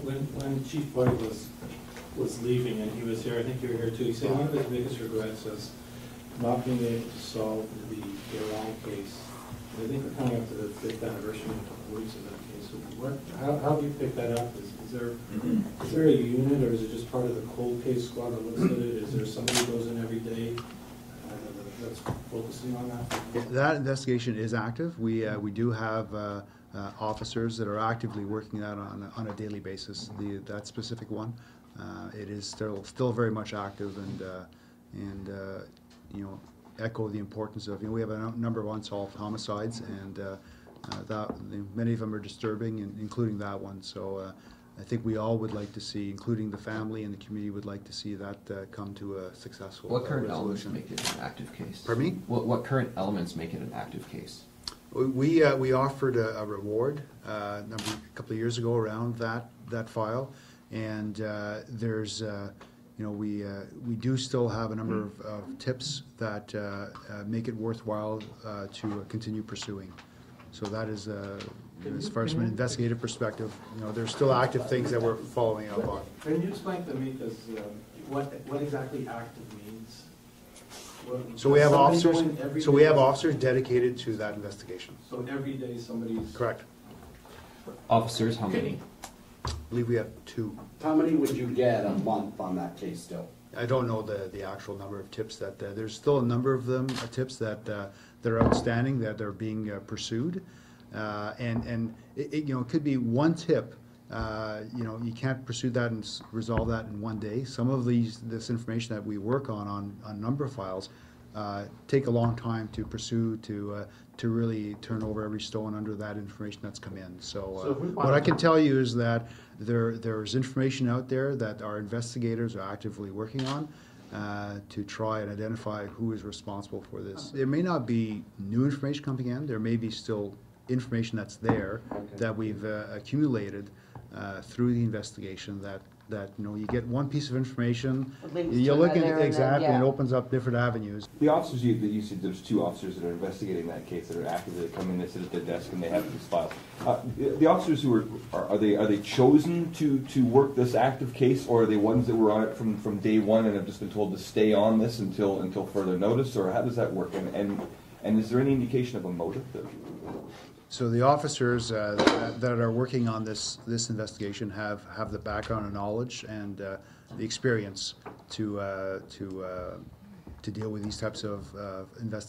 when Chief Bordeleau was leaving, and he was here, I think you were here too, he said one of his biggest regrets was not being able to solve the Garon case. I think we're coming up to the 5th anniversary in a couple of weeks of that case. So how do you pick that up? Is there a unit, or is it just part of the cold case squad that looks at it? Is there somebody who goes in every day that's focusing on that? That investigation is active. We do have officers that are actively working that on a daily basis. That specific one, it is still very much active, and you know, echo the importance of, you know, we have a number of unsolved homicides, and many of them are disturbing, including that one. So I think we all would like to see, including the family and the community, would like to see that come to a successful What current resolution. elements make it an active case? Pardon me? What current elements make it an active case? We offered a reward a couple of years ago around that file, and there's you know, we do still have a number of tips that make it worthwhile to continue pursuing. So that is, as far as from an investigative perspective, you know, there's still active things that we're following up on. Can you explain to me, because what exactly active means? So we have officers. So we have officers dedicated to that investigation. So every day somebody's Correct. Officers, how many? I believe we have 2. How many would you get a month on that case still? I don't know the actual number of tips that there's still a number of them tips that that are outstanding, that are being pursued, and it you know, it could be one tip. You know, you can't pursue that and resolve that in one day. Some of this information that we work on a number of files take a long time to pursue, to really turn over every stone under that information that's come in. So what I can tell you is that there's information out there that our investigators are actively working on to try and identify who is responsible for this. There may not be new information coming in. There may be still information that's there that we've accumulated through the investigation that you know, you get one piece of information, you look at it exactly, and it opens up different avenues. The officers that you said, there's 2 officers that are investigating that case that are actively coming, they sit at their desk and they have these files. The officers who are they chosen to work this active case, or are they ones that were on it from day one and have just been told to stay on this until further notice, or how does that work? And is there any indication of a motive? So the officers that are working on this investigation have the background and knowledge and the experience to deal with these types of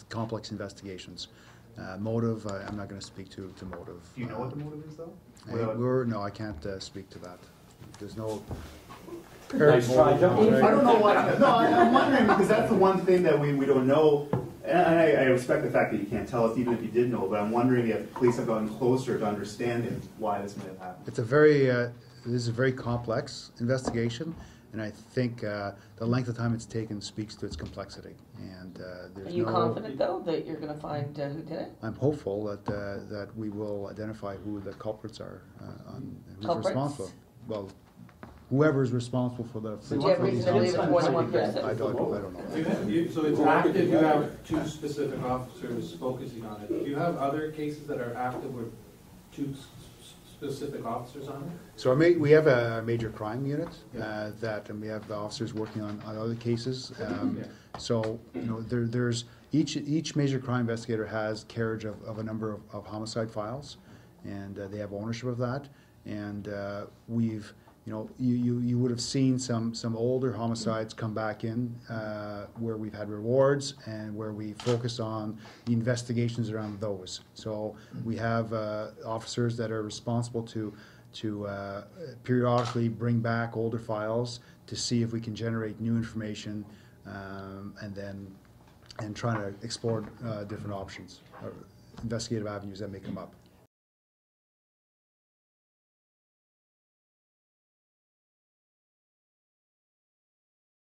complex investigations. Motive, I'm not going to speak to motive. Do you know what the motive is, though? No, I can't speak to that. There's no. Nice try, John. I don't know what. No, I'm wondering, because that's the one thing that we don't know. And I respect the fact that you can't tell us, even if you did know, but I'm wondering if police have gotten closer to understanding why this may have happened. It's a very, this is a very complex investigation, and I think the length of time it's taken speaks to its complexity. And there's Are you confident, though, that you're going to find who did it? I'm hopeful that we will identify who the culprits are and who's responsible. Well, whoever is responsible for the. So do you have reason to believe it's more than one person? I don't know. So it's active. You have 2 specific officers focusing on it. Do you have other cases that are active with 2 specific officers on it? So we have a major crime unit and we have the officers working on other cases. So you know, there's each major crime investigator has carriage of a number of homicide files, and they have ownership of that. And we've. You know, you would have seen some older homicides come back in where we've had rewards and where we focus on the investigations around those. So we have officers that are responsible to periodically bring back older files to see if we can generate new information and try to explore different options or investigative avenues that may come up.